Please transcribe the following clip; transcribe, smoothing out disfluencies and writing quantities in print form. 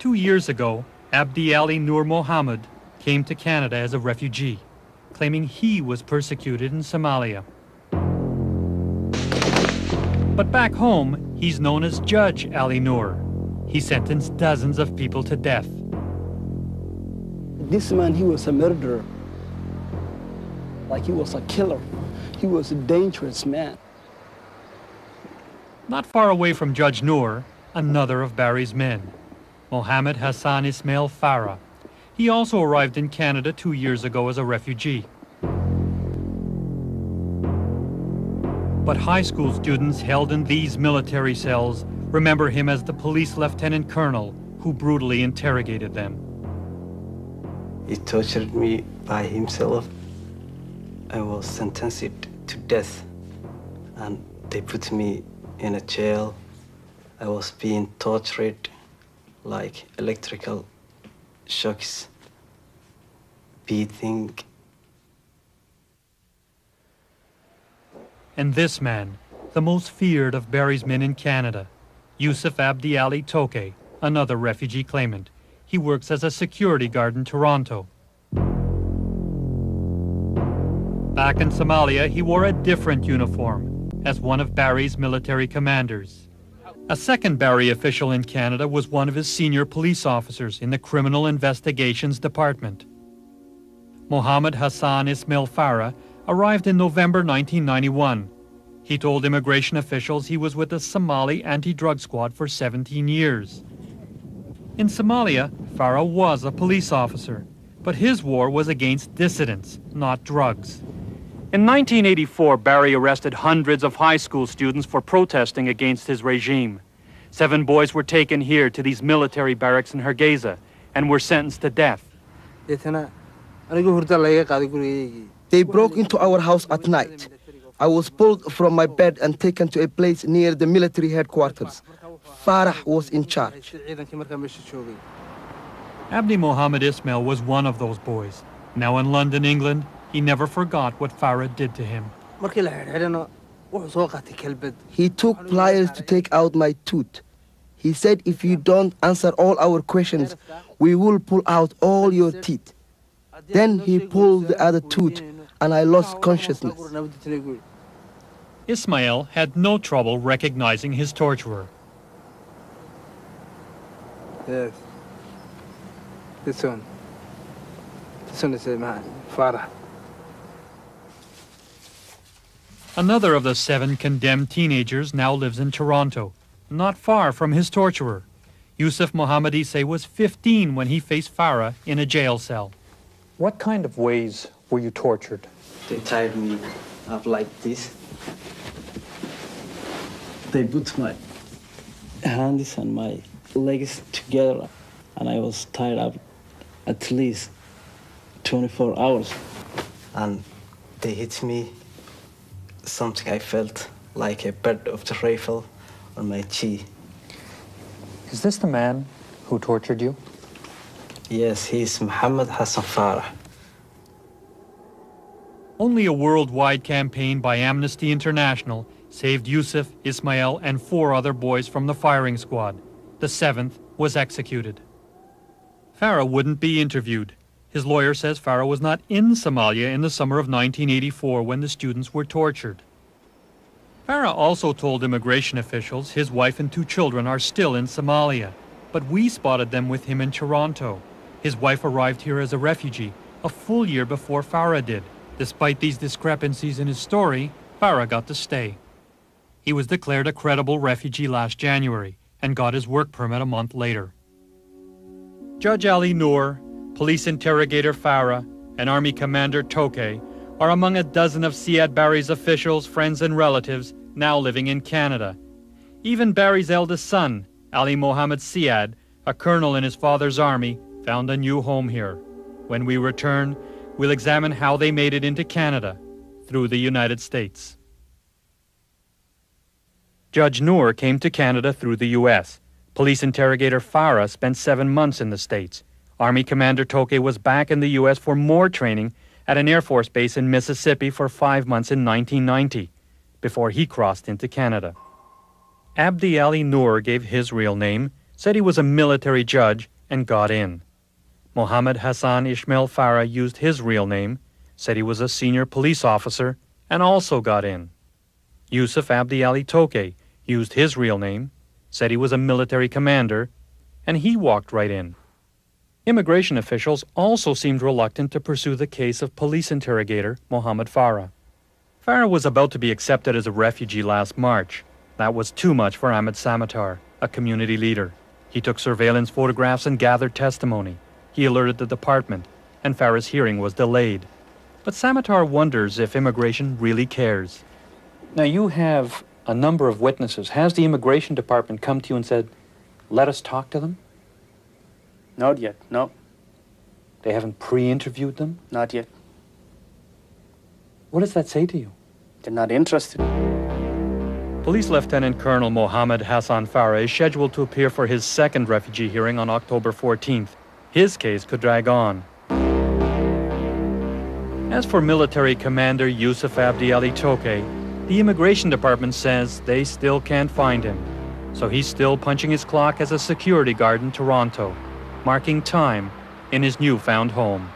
2 years ago, Abdi Ali Nur Mohammed came to Canada as a refugee, claiming he was persecuted in Somalia. But back home, he's known as Judge Ali Nur. He sentenced dozens of people to death. This man, he was a murderer. Like he was a killer. He was a dangerous man. Not far away from Judge Nur, another of Barry's men, Mohammed Hassan Ismail Farah. He also arrived in Canada 2 years ago as a refugee. But high school students held in these military cells remember him as the police lieutenant colonel who brutally interrogated them. He tortured me by himself. I was sentenced to death, and they put me in a jail. I was being tortured like electrical shocks, beating. And this man, the most feared of Barry's men in Canada, Yusuf Abdi Ali Toke, another refugee claimant. He works as a security guard in Toronto. Back in Somalia, he wore a different uniform as one of Barry's military commanders. A second Barry official in Canada was one of his senior police officers in the Criminal Investigations Department. Mohammed Hassan Ismail Farah arrived in November 1991. He told immigration officials he was with the Somali anti-drug squad for 17 years. In Somalia, Farah was a police officer, but his war was against dissidents, not drugs. In 1984, Barry arrested hundreds of high school students for protesting against his regime. 7 boys were taken here to these military barracks in Hargeisa and were sentenced to death. They broke into our house at night. I was pulled from my bed and taken to a place near the military headquarters. Farah was in charge. Abdi Mohammed Ismail was one of those boys. Now in London, England, he never forgot what Farah did to him. He took pliers to take out my tooth. He said, if you don't answer all our questions, we will pull out all your teeth. Then he pulled the other tooth, and I lost consciousness. Ismail had no trouble recognizing his torturer. Yes. This one is Farah. Another of the 7 condemned teenagers now lives in Toronto, not far from his torturer. Yusuf Mohammed Isse was 15 when he faced Farah in a jail cell. What kind of ways were you tortured? They tied me up like this. They put my hands and my legs together, and I was tied up at least 24 hours. And they hit me something I felt like a bird of the rifle on my cheek. Is this the man who tortured you? Yes, he's Mohammed Hassan Farah. Only a worldwide campaign by Amnesty International saved Yusuf, Ismail, and 4 other boys from the firing squad. The 7th was executed. Farah wouldn't be interviewed. His lawyer says Farah was not in Somalia in the summer of 1984 when the students were tortured. Farah also told immigration officials his wife and 2 children are still in Somalia, but we spotted them with him in Toronto. His wife arrived here as a refugee a full year before Farah did. Despite these discrepancies in his story, Farah got to stay. He was declared a credible refugee last January and got his work permit a month later. Judge Ali Nur, police interrogator Farah, and Army Commander Toke are among a dozen of Siad Barry's officials, friends, and relatives now living in Canada. Even Barry's eldest son, Ali Mohammed Siad, a colonel in his father's army, found a new home here. When we return, we'll examine how they made it into Canada through the United States. Judge Nur came to Canada through the U.S. Police interrogator Farah spent 7 months in the States. Army Commander Toke was back in the U.S. for more training at an Air Force base in Mississippi for 5 months in 1990, before he crossed into Canada. Abdi Ali Nur gave his real name, said he was a military judge and got in. Mohammed Hassan Ismail Farah used his real name, said he was a senior police officer, and also got in. Yusuf Abdi Ali Toke used his real name, said he was a military commander, and he walked right in. Immigration officials also seemed reluctant to pursue the case of police interrogator Mohammed Farah. Farah was about to be accepted as a refugee last March. That was too much for Ahmed Samatar, a community leader. He took surveillance photographs and gathered testimony. He alerted the department, and Farah's hearing was delayed. But Samatar wonders if immigration really cares. Now you have a number of witnesses. Has the immigration department come to you and said, let us talk to them? Not yet, no. They haven't pre-interviewed them? Not yet. What does that say to you? They're not interested. Police Lieutenant Colonel Mohammed Hassan Farah is scheduled to appear for his second refugee hearing on October 14th. His case could drag on. As for military commander Yusuf Abdi Ali Toke, the immigration department says they still can't find him. So he's still punching his clock as a security guard in Toronto, marking time in his newfound home.